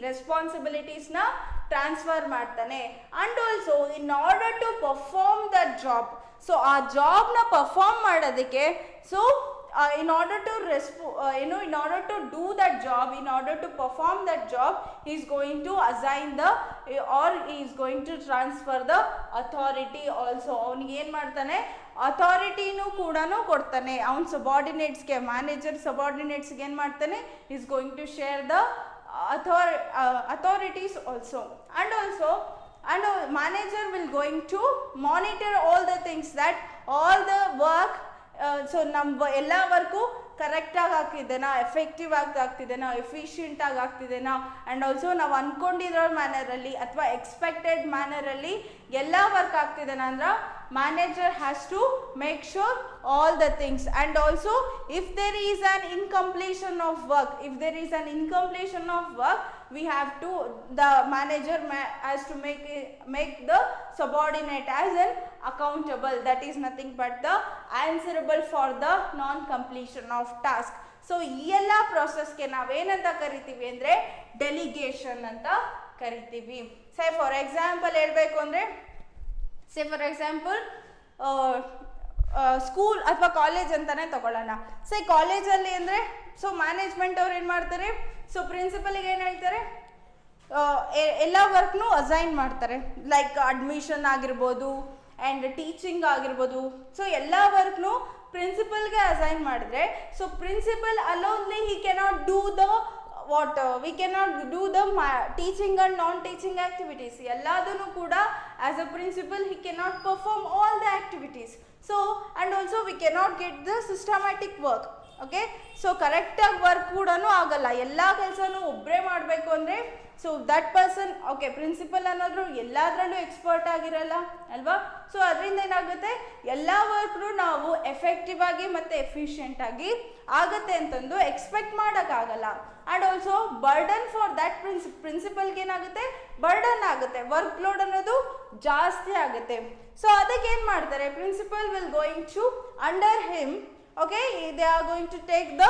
ರೆಸ್ಪಾನ್ಸಿಬಿಲಿಟೀಸ್ನ transfer ಮಾಡ್ತಾನೆ. And also in order to perform the job, so ಆ ಜಾಬ್ನ perform ಮಾಡೋದಕ್ಕೆ, so in order to in order to do that job, in order to perform that job, he is going to assign the or he is going to transfer the authority also. ಅವನಿಗೆ ಏನು ಮಾಡ್ತಾನೆ, ಅಥಾರಿಟಿನೂ ಕೂಡ ಕೊಡ್ತಾನೆ ಅವನ ಸಬಾರ್ಡಿನೇಟ್ಸ್ಗೆ. Manager ಸಬಾರ್ಡಿನೇಟ್ಸ್ಗೆ ಏನು ಮಾಡ್ತಾನೆ, is going to share the authorities also. And manager will going to monitor all the things, that all the work, so ನಮ್ಮ ಎಲ್ಲ ವರ್ಕು ಕರೆಕ್ಟಾಗಿ ಆಗ್ತಿದೆನಾ, ಎಫೆಕ್ಟಿವ್ ಆಗಿ ಆಗ್ತಿದೆನಾ, ಎಫಿಷಿಯೆಂಟಾಗಿ ಆಗ್ತಿದೆನಾ, ಆ್ಯಂಡ್ ಆಲ್ಸೋ ನಾವು ಅಂದ್ಕೊಂಡಿರೋ ಮ್ಯಾನರಲ್ಲಿ ಅಥವಾ ಎಕ್ಸ್ಪೆಕ್ಟೆಡ್ ಮ್ಯಾನರಲ್ಲಿ ಎಲ್ಲ ವರ್ಕ್ ಆಗ್ತಿದೆನಾ ಅಂದ್ರೆ manager has to make sure all the things. And also if there is an incompletion of work, we have to, the manager has to make the subordinate as an accountable, that is nothing but the answerable for the non completion of task. So ಈ ಎಲ್ಲ ಪ್ರಾಸೆಸ್ಗೆ ನಾವೇನಂತ ಕರಿತೀವಿ ಅಂದರೆ delegation ಅಂತ ಕರಿತೀವಿ. ಸೇ for example ಹೇಳಬೇಕು ಅಂದರೆ, school ಅಥವಾ ಕಾಲೇಜ್ ಅಂತಾನೆ ತಗೊಳ್ಳೋಣ. ಸೊ ಕಾಲೇಜಲ್ಲಿ ಅಂದರೆ, ಸೊ ಮ್ಯಾನೇಜ್ಮೆಂಟ್ ಅವ್ರು ಏನು ಮಾಡ್ತಾರೆ, ಸೊ ಪ್ರಿನ್ಸಿಪಲ್ಗೆ ಏನು ಹೇಳ್ತಾರೆ, ಎಲ್ಲ ವರ್ಕ್ನು ಅಸೈನ್ ಮಾಡ್ತಾರೆ. ಲೈಕ್ ಅಡ್ಮಿಷನ್ ಆಗಿರ್ಬೋದು ಆ್ಯಂಡ್ ಟೀಚಿಂಗ್ ಆಗಿರ್ಬೋದು. ಸೊ ಎಲ್ಲ ವರ್ಕ್ನು ಪ್ರಿನ್ಸಿಪಲ್ಗೆ ಅಸೈನ್ ಮಾಡಿದ್ರೆ, so principal alonely he cannot do the we cannot do the teaching and non-teaching activities. ಎಲ್ಲದನ್ನು ಕೂಡ as a principal he cannot perform all the activities. So and also we cannot get the systematic work. Okay, so ಕರೆಕ್ಟಾಗಿ work ಕೂಡ ಆಗಲ್ಲ. ಎಲ್ಲ ಕೆಲಸನೂ ಒಬ್ಬರೇ ಮಾಡಬೇಕು ಅಂದರೆ, so that person, okay, principal ಅನ್ನೋದ್ರು ಎಲ್ಲದರಲ್ಲೂ ಎಕ್ಸ್ಪರ್ಟ್ ಆಗಿರಲ್ಲ ಅಲ್ವಾ. ಸೊ ಅದರಿಂದ ಏನಾಗುತ್ತೆ, ಎಲ್ಲ ವರ್ಕ್ನು ನಾವು ಎಫೆಕ್ಟಿವ್ ಆಗಿ ಮತ್ತು ಎಫಿಷಿಯೆಂಟಾಗಿ ಆಗುತ್ತೆ ಅಂತಂದು ಎಕ್ಸ್ಪೆಕ್ಟ್ ಮಾಡೋಕ್ಕಾಗಲ್ಲ. And also burden for that ಪ್ರಿನ್ಸಿಪಲ್ಗೆ ಏನಾಗುತ್ತೆ, ಬರ್ಡನ್ ಆಗುತ್ತೆ, ವರ್ಕ್ ಲೋಡ್ ಅನ್ನೋದು ಜಾಸ್ತಿ ಆಗುತ್ತೆ. ಸೊ ಅದಕ್ಕೆ ಏನು ಮಾಡ್ತಾರೆ, principal will going to under him, okay, they are going to take the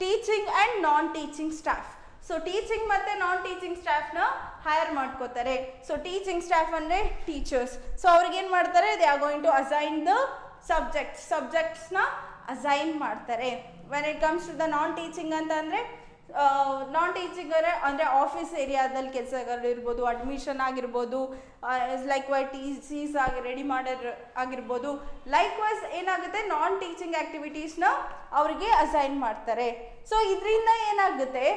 teaching and non-teaching staff. So teaching ಮತ್ತೆ non-teaching staffನ ಹೈರ್ ಮಾಡ್ಕೋತಾರೆ. ಸೊ ಟೀಚಿಂಗ್ ಸ್ಟಾಫ್ ಅಂದರೆ ಟೀಚರ್ಸ್. ಸೊ ಅವ್ರಿಗೆ ಏನು ಮಾಡ್ತಾರೆ, they are going to assign the ಸಬ್ಜೆಕ್ಟ್ಸ್ನ assign ಮಾಡ್ತಾರೆ. When it comes to the non-teaching ಅಂತ ಅಂದರೆ, ನಾನ್-ಟೀಚಿಂಗ್ ಅಂದರೆ ಆಫೀಸ್ ಏರಿಯಾದಲ್ಲಿ ಕೆಲಸಗಳು ಇರ್ಬೋದು, ಅಡ್ಮಿಷನ್ ಆಗಿರ್ಬೋದು, ಲೈಕ್ ವೈ TCs ಆಗಿ ರೆಡಿ ಮಾಡೋದು ಆಗಿರ್ಬೋದು. ಲೈಕ್ ವೈಸ್ ಏನಾಗುತ್ತೆ, ನಾನ್-ಟೀಚಿಂಗ್ ಆ್ಯಕ್ಟಿವಿಟೀಸ್ನ ಅವರಿಗೆ ಅಸೈನ್ ಮಾಡ್ತಾರೆ. ಸೊ ಇದರಿಂದ ಏನಾಗುತ್ತೆ,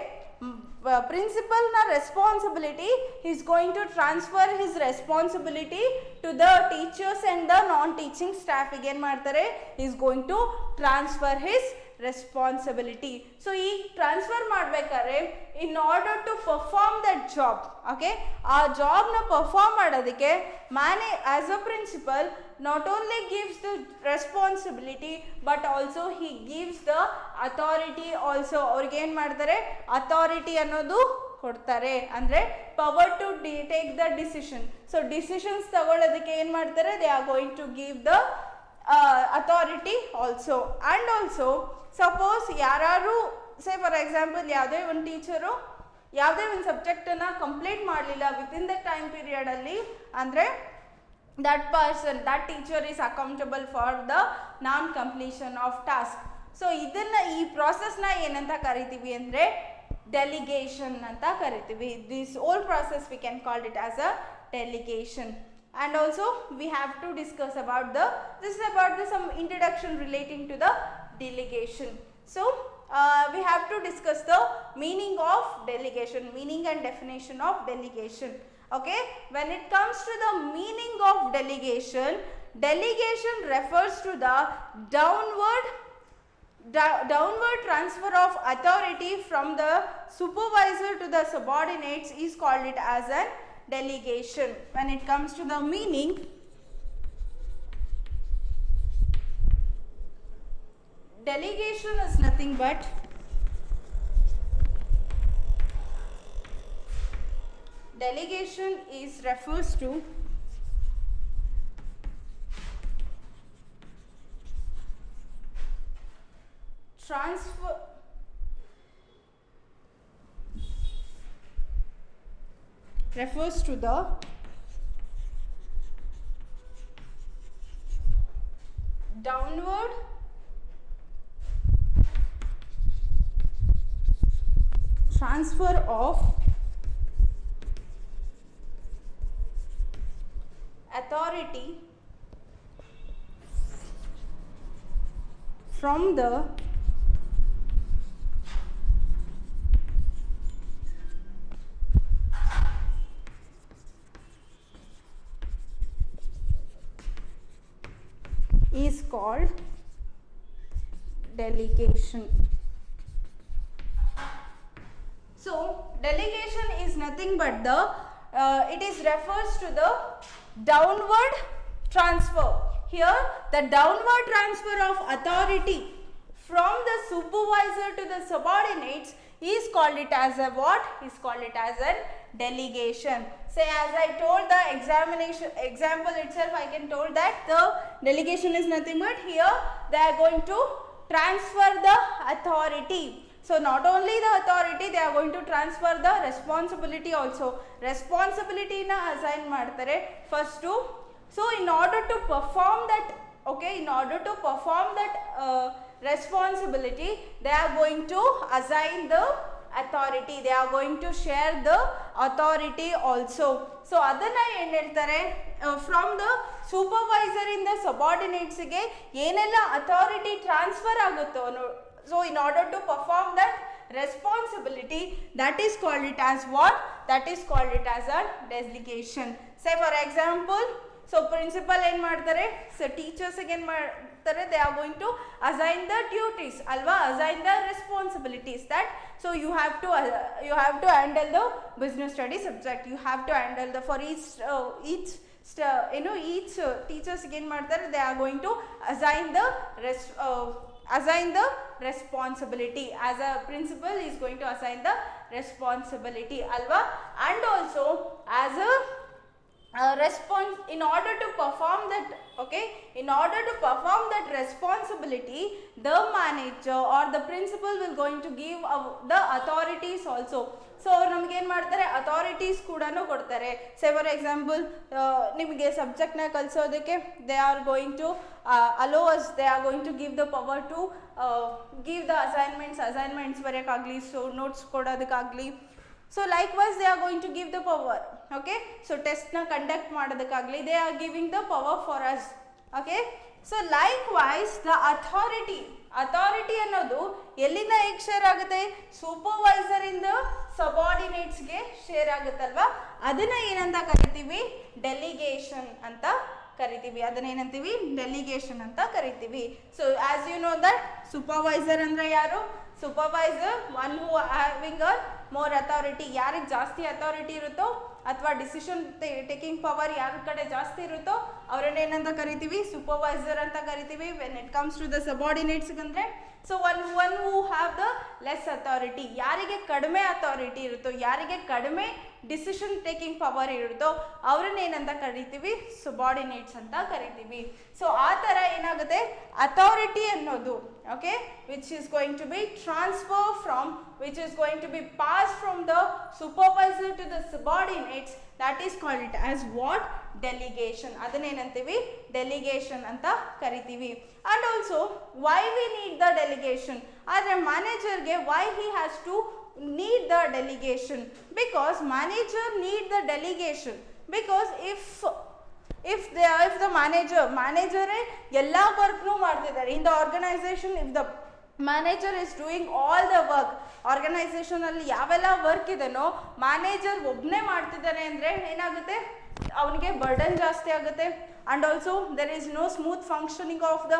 ಪ್ರಿನ್ಸಿಪಲ್ನ responsibility is going to transfer his responsibility to the teachers and the non-teaching ಸ್ಟಾಫಿಗೆ ಏನು ಮಾಡ್ತಾರೆ, is going to transfer his responsibility. So ಈ ಟ್ರಾನ್ಸ್ಫರ್ ಮಾಡಬೇಕಾದ್ರೆ, in order to perform that job, okay, ಆ ಜಾಬ್ನ ಪರ್ಫಾರ್ಮ್ ಮಾಡೋದಕ್ಕೆ as a principal not only gives the responsibility but also he gives the authority also. ಅವ್ರಿಗೆ ಏನು ಮಾಡ್ತಾರೆ, authority ಅನ್ನೋದು ಕೊಡ್ತಾರೆ, ಅಂದರೆ power to take the decision. So decisions ತಗೊಳ್ಳೋದಕ್ಕೆ ಏನು ಮಾಡ್ತಾರೆ, they are going to give the authority also. And also suppose ಯಾರು, ಸೇ ಫಾರ್ ಎಕ್ಸಾಂಪಲ್, ಯಾವುದೇ ಒಂದು ಟೀಚರು ಯಾವುದೇ ಒಂದು ಸಬ್ಜೆಕ್ಟನ್ನು ಕಂಪ್ಲೀಟ್ ಮಾಡಲಿಲ್ಲ ವಿತಿನ್ ದ ಟೈಮ್ ಪೀರಿಯಡಲ್ಲಿ, ಅಂದರೆ that person, that teacher is accountable for the non-completion of task. So ಇದನ್ನು, ಈ ಪ್ರಾಸೆಸ್ನ ಏನಂತ ಕರಿತೀವಿ ಅಂದರೆ ಡೆಲಿಗೇಷನ್ ಅಂತ ಕರಿತೀವಿ. This whole process we can call it as a delegation. And also we have to discuss about this is about some introduction relating to the delegation. So we have to discuss the meaning of delegation, meaning and definition of delegation. Okay, when it comes to the meaning of delegation, delegation refers to the downward transfer of authority from the supervisor to the subordinates is called it as an delegation. When it comes to the meaning, delegation is nothing but delegation refers to refers to the downward transfer of authority from the is called delegation. So delegation is nothing but the it is refers to the downward transfer. Here the downward transfer of authority from the supervisor to the subordinates is called it as a what? Is called it as a delegation. Say as I told the example itself, I can told that the delegation is nothing but here they are going to transfer the authority. So not only the authority, they are going to transfer the responsibility also. Responsibility na assign ಮಾಡ್ತಾರೆ first to. So in order to perform that, okay, in order to perform that responsibility, they are going to assign the authority. They are going to share the authority also. So ಅದನ್ನ ಏನು ಹೇಳ್ತಾರೆ, from the supervisor in the subordinates ಗೆ ಏನೆಲ್ಲ authority transfer ಆಗುತ್ತೋ, so in order to perform that responsibility, that is called it as what? That is called it as a delegation. Say for example, so principal ಏನು ಮಾಡ್ತಾರೆ, so teachers ಏನು ಮಾಡ್ತಾರೆ, they are going to assign the duties alva, assign the responsibilities that so you have to handle the business study subject, you have to handle the for each teachers ಏನು ಮಾಡ್ತಾರೆ, they are going to assign the responsibility. As a principal is going to assign the responsibility alva, and also as a response in order to perform that, okay, in order to perform that responsibility, the manager or the principal will going to give the authorities also. So ಅವ್ರು ನಮ್ಗೆ ಏನು ಮಾಡ್ತಾರೆ, authorities ಕೂಡ ಕೊಡ್ತಾರೆ. ಸೇ for example ನಿಮಗೆ ಸಬ್ಜೆಕ್ಟ್ನ ಕಲಿಸೋದಕ್ಕೆ they are going to allow us, they are going to give the power to give the assignments ಬರೆಯೋಕ್ಕಾಗಲಿ, ಸೊ ನೋಟ್ಸ್ ಕೊಡೋದಕ್ಕಾಗಲಿ. So likewise they are going to give the power, okay, so test na conduct ಮಾಡೋದಕ್ಕಾಗಲಿ, they are giving the power for us, okay. So likewise the authority ಅನ್ನೋದು ಎಲ್ಲಿಂದ ಹೇಗೆ share ಆಗುತ್ತೆ, supervisor ಇಂದ subordinates ಗೆ share ಆಗುತ್ತಲ್ವಾ, ಅದನ್ನ ಏನಂತ ಕರಿತೀವಿ, ಡೆಲಿಗೇಷನ್ ಅಂತ ಕರಿತೀವಿ. ಅದನ್ನ ಏನಂತೀವಿ, ಡೆಲಿಗೇಷನ್ ಅಂತ ಕರಿತೀವಿ. So as you know that supervisor ಅಂದ್ರೆ ಯಾರು, supervisor one who having a more authority, ಯಾರಿಗೆ ಜಾಸ್ತಿ ಅಥಾರಿಟಿ ಇರುತ್ತೋ ಅಥವಾ ಡಿಸಿಷನ್ ಟೇಕಿಂಗ್ ಪವರ್ ಯಾರ ಕಡೆ ಜಾಸ್ತಿ ಇರುತ್ತೋ ಅವರನ್ನ ಏನಂತ ಕರಿತೀವಿ, ಸೂಪರ್ವೈಸರ್ ಅಂತ ಕರಿತೀವಿ. When it comes to the subordinates ಅಂದ್ರೆ so one who have the less authority, ಯಾರಿಗೆ ಕಡಿಮೆ ಅಥಾರಿಟಿ ಇರುತ್ತೋ, ಯಾರಿಗೆ ಕಡಿಮೆ ಡಿಸಿಷನ್ ಟೇಕಿಂಗ್ ಪವರ್ ಇರುತ್ತೋ ಅವ್ರನ್ನ ಏನಂತ ಕರಿತೀವಿ, ಸಬಾರ್ಡಿನೇಟ್ಸ್ ಅಂತ ಕರಿತೀವಿ. ಸೊ ಆ ಥರ ಏನಾಗುತ್ತೆ, ಅಥಾರಿಟಿ ಅನ್ನೋದು, okay, which is going to be transfer from, which is going to be passed from the supervisor to the subordinates, that is called it as what, delegation. ಅದನ್ನ ಏನಂತೀವಿ, delegation ಅಂತ ಕರಿತೀವಿ. And also why we need the delegation, ಆದರೆ ಮ್ಯಾನೇಜರ್ಗೆ why he has to need the delegation, because manager need the delegation, because if the manager ಎಲ್ಲ ವರ್ಕ್ನು ಮಾಡ್ತಿದ್ದಾರೆ in the organization, if the manager is doing all the work, organisation ಅಲ್ಲಿ ಯಾವೆಲ್ಲ work ಇದೆನೋ manager ಒಬ್ಬನೇ ಮಾಡ್ತಿದ್ದಾನೆ ಅಂದರೆ ಏನಾಗುತ್ತೆ, ಅವನಿಗೆ ಬರ್ಡನ್ ಜಾಸ್ತಿ ಆಗುತ್ತೆ. And also there is no smooth functioning of the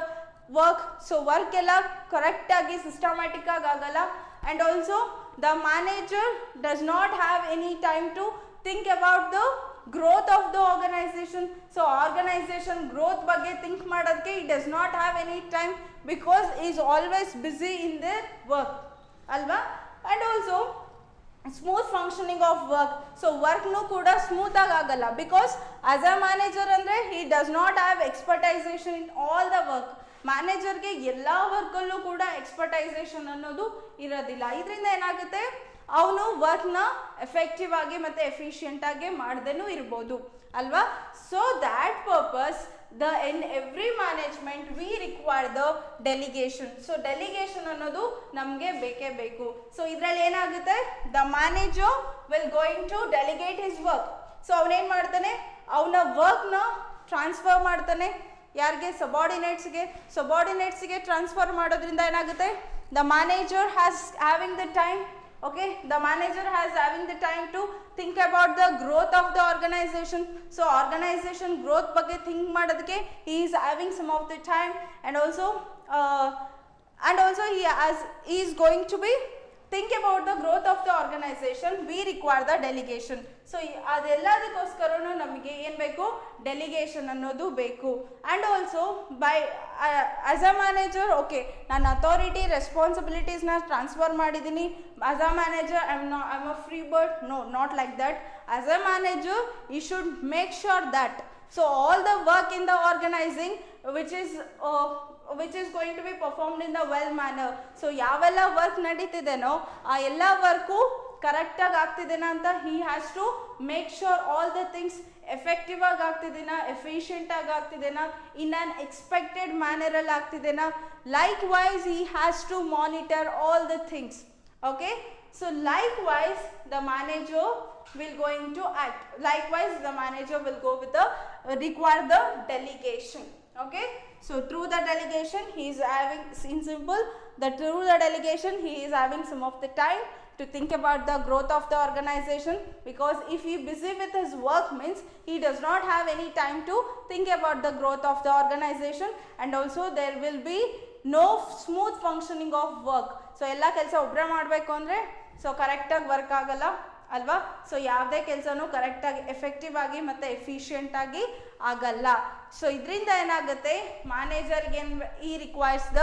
work. So work ಎಲ್ಲ ಕರೆಕ್ಟಾಗಿ ಸಿಸ್ಟಮ್ಯಾಟಿಕ್ ಆಗಿ ಆಗಲ್ಲ. And also the manager does not have any time to think about the growth of the organization. So organization growth ಬಗ್ಗೆ think ಮಾಡೋದಕ್ಕೆ he does not have any time, because he is always busy in their work ಅಲ್ವಾ. and also smooth functioning of work. So ವರ್ಕ್ನು ಕೂಡ smooth ಆಗಿ ಆಗಲ್ಲ, because as a manager ಅಂದರೆ he does not have expertisation in all the work. ಮ್ಯಾನೇಜರ್ಗೆ ಎಲ್ಲ ವರ್ಕಲ್ಲೂ ಕೂಡ ಎಕ್ಸ್ಪರ್ಟೈಸೇಷನ್ ಅನ್ನೋದು ಇರೋದಿಲ್ಲ. ಇದರಿಂದ ಏನಾಗುತ್ತೆ, ಅವನು ವರ್ಕ್ನ ಎಫೆಕ್ಟಿವ್ ಆಗಿ ಮತ್ತು ಎಫಿಷಿಯೆಂಟ್ ಆಗಿ ಮಾಡ್ದೇನೂ ಇರ್ಬೋದು ಅಲ್ವಾ. So that purpose in every management we require the delegation. So delegation ಅನ್ನೋದು ನಮಗೆ ಬೇಕೇ ಬೇಕು. ಸೊ ಇದರಲ್ಲಿ ಏನಾಗುತ್ತೆ, the manager will going to delegate his work. So ಅವನೇನು ಮಾಡ್ತಾನೆ, ಅವನ ವರ್ಕ್ನ ಟ್ರಾನ್ಸ್ಫರ್ ಮಾಡ್ತಾನೆ ಯಾರಿಗೆ, ಸಬಾರ್ಡಿನೇಟ್ಸ್ಗೆ ಟ್ರಾನ್ಸ್ಫರ್ ಮಾಡೋದ್ರಿಂದ ಏನಾಗುತ್ತೆ, the manager having the time, okay, the manager has having the time to think about the growth of the organization. So organization growth ಬಗ್ಗೆ think ಮಾಡೋದಕ್ಕೆ he is having some of the time, and also he is going to be think about the growth of the organization. We require the delegation. So ಅದೆಲ್ಲದಕ್ಕೋಸ್ಕರನೂ ನಮಗೆ ಏನು ಬೇಕು, delegation ಅನ್ನೋದು ಬೇಕು. And also by as a manager, okay ನಾನು authority ರೆಸ್ಪಾನ್ಸಿಬಿಲಿಟೀಸ್ನ transfer ಮಾಡಿದ್ದೀನಿ, as a manager I am a free bird, no, not like that. As a manager you should make sure that so all the work in the organizing which is going to be performed in the well manner. So ಯಾವೆಲ್ಲ work ನಡೀತಿದೆನೋ ಆ ಎಲ್ಲ work ಕರೆಕ್ಟಾಗಿ ಆಗ್ತಿದೆನಾ ಅಂತ he has to make sure all the things effective ಆಗಿ ಆಗ್ತಿದೆನಾ, efficient ಆಗಿ ಆಗ್ತಿದೆನಾ, in an expected ಮ್ಯಾನರಲ್ಲಿ ಆಗ್ತಿದೆನಾ. Likewise he has to monitor all the things. Okay, so likewise the manager will going to act. Likewise the manager will go with the require the delegation. Okay, so through the delegation he is having, in simple, that through the delegation he is having some of the time to think about the growth of the organization, because if he busy with his work means he does not have any time to think about the growth of the organization, and also there will be no smooth functioning of work. So ಎಲ್ಲ ಕೆಲಸ ಒಬ್ಬರೇ ಮಾಡಬೇಕು ಅಂದರೆ so ಕರೆಕ್ಟಾಗಿ work ಆಗಲ್ಲ ಅಲ್ವಾ. So ಯಾವುದೇ ಕೆಲಸನೂ ಕರೆಕ್ಟಾಗಿ ಎಫೆಕ್ಟಿವ್ ಆಗಿ ಮತ್ತು ಎಫಿಷಿಯೆಂಟಾಗಿ ಆಗಲ್ಲ. ಸೊ ಇದರಿಂದ ಏನಾಗುತ್ತೆ, ಮ್ಯಾನೇಜರ್ಗೆ ಈ ರಿಕ್ವೈರ್ಸ್ ದ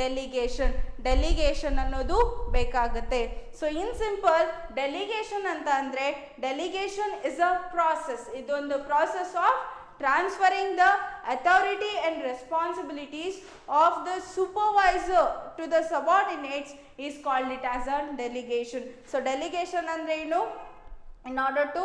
ಡೆಲಿಗೇಷನ್ ಅನ್ನೋದು ಬೇಕಾಗುತ್ತೆ. ಸೊ ಇನ್ ಸಿಂಪಲ್ ಡೆಲಿಗೇಷನ್ ಅಂತ ಅಂದರೆ, ಡೆಲಿಗೇಷನ್ ಇಸ್ ಅ ಪ್ರಾಸೆಸ್, ಇದೊಂದು process of transferring the authority and responsibilities of the supervisor to the subordinates is called it as a delegation. So delegation andre enu, in order to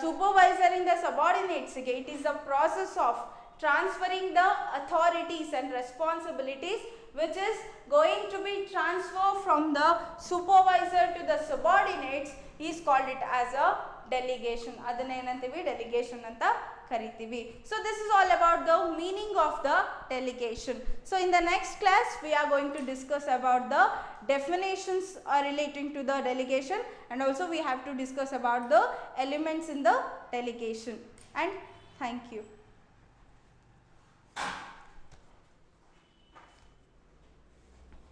supervisor in the subordinates ಗೆ, it is a process of transferring the authorities and responsibilities which is going to be transferred from the supervisor to the subordinates is called it as a delegation. ಅದನ್ನ ಏನಂತೀವಿ, delegation ಅಂತ ಕರಿತೀವಿ. So this is all about the meaning of the delegation. So in the next class we are going to discuss about the definitions relating to the delegation, and also we have to discuss about the elements in the delegation. And thank you.